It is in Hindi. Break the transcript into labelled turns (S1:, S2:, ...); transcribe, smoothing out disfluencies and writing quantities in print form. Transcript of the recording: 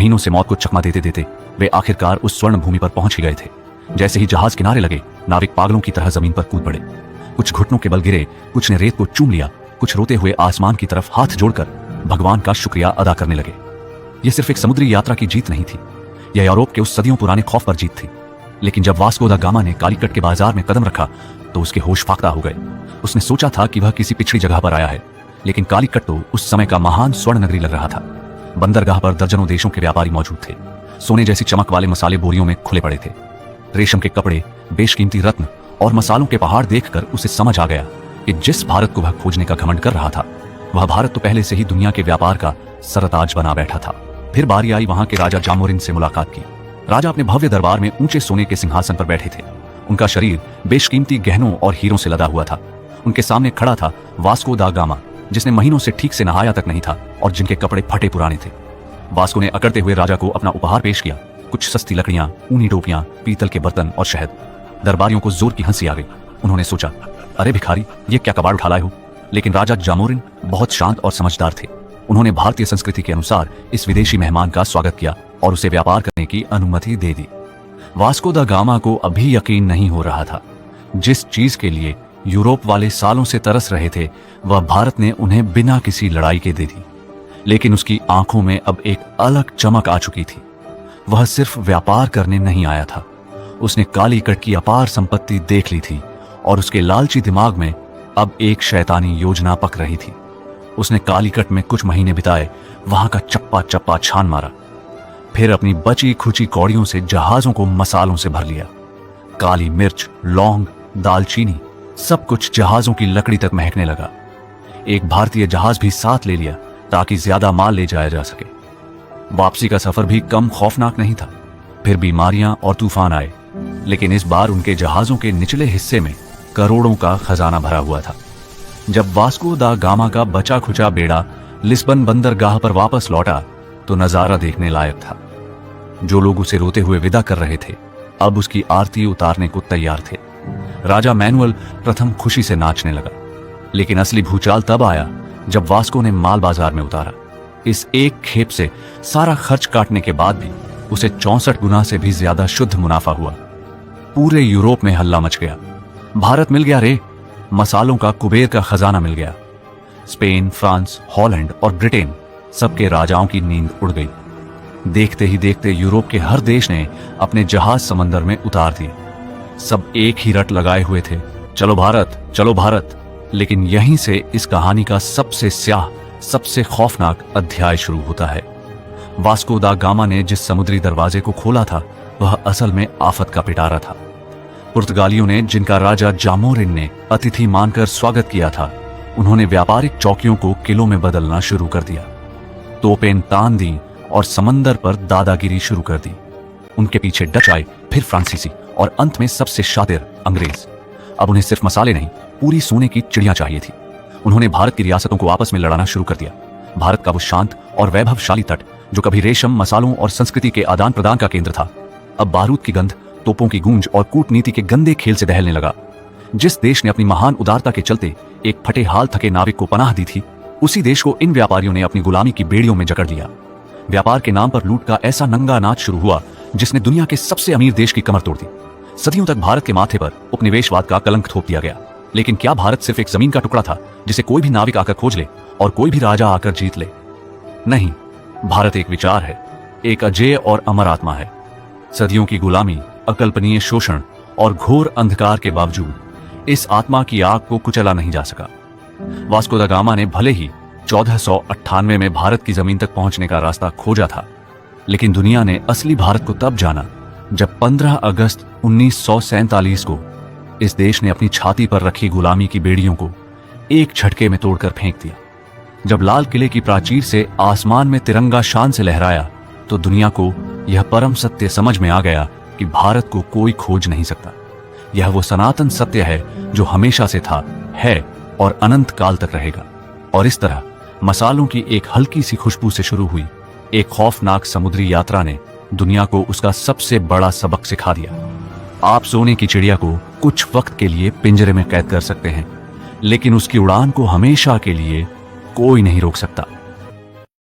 S1: महीनों से मौत को चकमा देते देते वे आखिरकार उस स्वर्ण भूमि पर पहुंच ही गए थे। जैसे ही जहाज किनारे लगे, नाविक पागलों की तरह जमीन पर कूद पड़े। कुछ घुटनों के बल गिरे, कुछ ने रेत को चूम लिया, कुछ रोते हुए आसमान की तरफ हाथ जोड़कर भगवान का शुक्रिया अदा करने लगे। यह सिर्फ एक समुद्री यात्रा की जीत नहीं थी, यह यूरोप के उस सदियों पुराने खौफ पर जीत थी। लेकिन जब वास्को दा गामा ने कालीकट के बाजार में कदम रखा तो उसके होश फाख्ता हो गए। उसने सोचा था कि वह किसी पिछड़ी जगह पर आया है, लेकिन कालीकट तो उस समय का महान स्वर्ण नगरी लग रहा था। बंदरगाह पर दर्जनों देशों के व्यापारी मौजूद थे। सोने जैसी चमक वाले मसाले बोरियों में खुले पड़े थे। रेशम के कपड़े, बेशकीमती रत्न और मसालों के पहाड़ देखकर उसे समझ आ गया कि जिस भारत को वह खोजने का घमंड कर रहा था, वह भारत तो पहले से ही दुनिया के व्यापार का सरताज बना बैठा था। फिर बारी आई वहां के राजा जामोरिन से मुलाकात की। राजा अपने भव्य दरबार में ऊंचे सोने के सिंहासन पर बैठे थे। उनका शरीर बेशकीमती गहनों और हीरों से लदा हुआ था। उनके सामने खड़ा था वास्को दा गामा, जिसने महीनों से ठीक से नहाया तक नहीं था और जिनके कपड़े फटे पुराने थे। वास्को ने अकड़ते हुए राजा को अपना उपहार पेश किया, कुछ सस्ती लकड़ियां, ऊनी टोपियां, पीतल के बर्तन और शहद। दरबारियों को जोर की हंसी आ गई। उन्होंने सोचा, अरे भिखारी, ये क्या कबाड़ उठा लाए हो? लेकिन राजा जामोरिन बहुत शांत और समझदार थे। उन्होंने भारतीय संस्कृति के अनुसार इस विदेशी मेहमान का स्वागत किया और उसे व्यापार करने की अनुमति दे दी। वास्को दा गामा को अभी यकीन नहीं हो रहा था। जिस चीज के लिए यूरोप वाले सालों से तरस रहे थे, वह भारत ने उन्हें बिना किसी लड़ाई के दे दी। लेकिन उसकी आंखों में अब एक अलग चमक आ चुकी थी। वह सिर्फ व्यापार करने नहीं आया था, उसने कालीकट की अपार संपत्ति देख ली थी और उसके लालची दिमाग में अब एक शैतानी योजना पक रही थी। उसने कालीकट में कुछ महीने बिताए, वहां का चप्पा चप्पा छान मारा, फिर अपनी बची खुची कौड़ियों से जहाजों को मसालों से भर लिया। काली मिर्च, लौंग, दालचीनी, सब कुछ जहाजों की लकड़ी तक महकने लगा। एक भारतीय जहाज भी साथ ले लिया ताकि ज्यादा माल ले जाया जा सके। वापसी का सफर भी कम खौफनाक नहीं था। फिर बीमारियां और तूफान आए, लेकिन इस बार उनके जहाजों के निचले हिस्से में करोड़ों का खजाना भरा हुआ था। जब वास्को दा गामा का बचा खुचा बेड़ा लिस्बन बंदरगाह पर वापस लौटा तो नजारा देखने लायक था। जो लोग उसे रोते हुए विदा कर रहे थे, अब उसकी आरती उतारने को तैयार थे। राजा मैनुअल प्रथम खुशी से नाचने लगा, लेकिन असली भूचाल तब आया जब वास्को ने माल बाजार में उतारा। इस एक खेप से सारा खर्च काटने के बाद भी उसे 64 गुना से भी ज्यादा शुद्ध मुनाफा हुआ। पूरे यूरोप में हल्ला मच गया। भारत मिल गया रे, मसालों का कुबेर का खजाना मिल गया। स्पेन, फ्रांस, हॉलैंड और ब्रिटेन सबके राजाओं की नींद उड़ गई। देखते ही देखते यूरोप के हर देश ने अपने जहाज समंदर में उतार दिए। सब एक ही रट लगाए हुए थे, चलो भारत, चलो भारत। लेकिन यहीं से इस कहानी का सबसे स्याह, सबसे खौफनाक अध्याय शुरू होता है। वास्को दा गामा ने जिस समुद्री दरवाजे को खोला था, वह असल में आफत का पिटारा था। पुर्तगालियों ने, जिनका राजा जामोरिन ने अतिथि मानकर स्वागत किया था, उन्होंने व्यापारिक चौकियों को किलों में बदलना शुरू कर दिया। तोपें तान दी और समंदर पर दादागिरी शुरू कर दी। उनके पीछे डच आए, फिर फ्रांसीसी और अंत में सबसे शातिर अंग्रेज। अब उन्हें सिर्फ मसाले नहीं, पूरी सोने की चिड़िया चाहिए थी। उन्होंने भारत की रियासतों को आपस में लड़ाना शुरू कर दिया। भारत का वो शांत और वैभवशाली तट, जो कभी रेशम, मसालों और संस्कृति के आदान प्रदान का केंद्र था, अब बारूद की गंध, तोपों की गूंज और कूटनीति के गंदे खेल से दहलने लगा। जिस देश ने अपनी महान उदारता के चलते एक फटे हाल थके नाविक को पनाह दी थी, उसी देश को इन व्यापारियों ने अपनी गुलामी की बेड़ियों में जकड़ लिया। व्यापार के नाम पर लूट का ऐसा नंगा नाच शुरू हुआ जिसने दुनिया के सबसे अमीर देश की कमर तोड़ दी। सदियों तक भारत के माथे पर उपनिवेशवाद का कलंक थोप दिया गया। लेकिन क्या भारत सिर्फ एक जमीन का टुकड़ा था जिसे कोई भी नाविक आकर खोज ले और कोई भी राजा आकर जीत ले? नहीं, भारत एक विचार है, एक अजेय और अमर आत्मा है। सदियों की गुलामी, अकल्पनीय शोषण और घोर अंधकार के बावजूद इस आत्मा की आग को कुचला नहीं जा सका। वास्को दा गामा ने भले ही 1498 में भारत की जमीन तक पहुंचने का रास्ता खोजा था, लेकिन दुनिया ने असली भारत को तब जाना जब 15 अगस्त 1947 को इस देश ने अपनी छाती पर रखी गुलामी की बेड़ियों को एक झटके में तोड़कर फेंक दिया। जब लाल किले की प्राचीर से आसमान में तिरंगा शान से लहराया, तो दुनिया को यह परम सत्य समझ में आ गया कि भारत को कोई खोज नहीं सकता। यह वो सनातन सत्य है जो हमेशा से था, है और अनंत काल तक रहेगा। और इस तरह मसालों की एक हल्की सी खुशबू से शुरू हुई एक खौफनाक समुद्री यात्रा ने दुनिया को उसका सबसे बड़ा सबक सिखा दिया। आप सोने की चिड़िया को कुछ वक्त के लिए पिंजरे में कैद कर सकते हैं, लेकिन उसकी उड़ान को हमेशा के लिए कोई नहीं रोक सकता।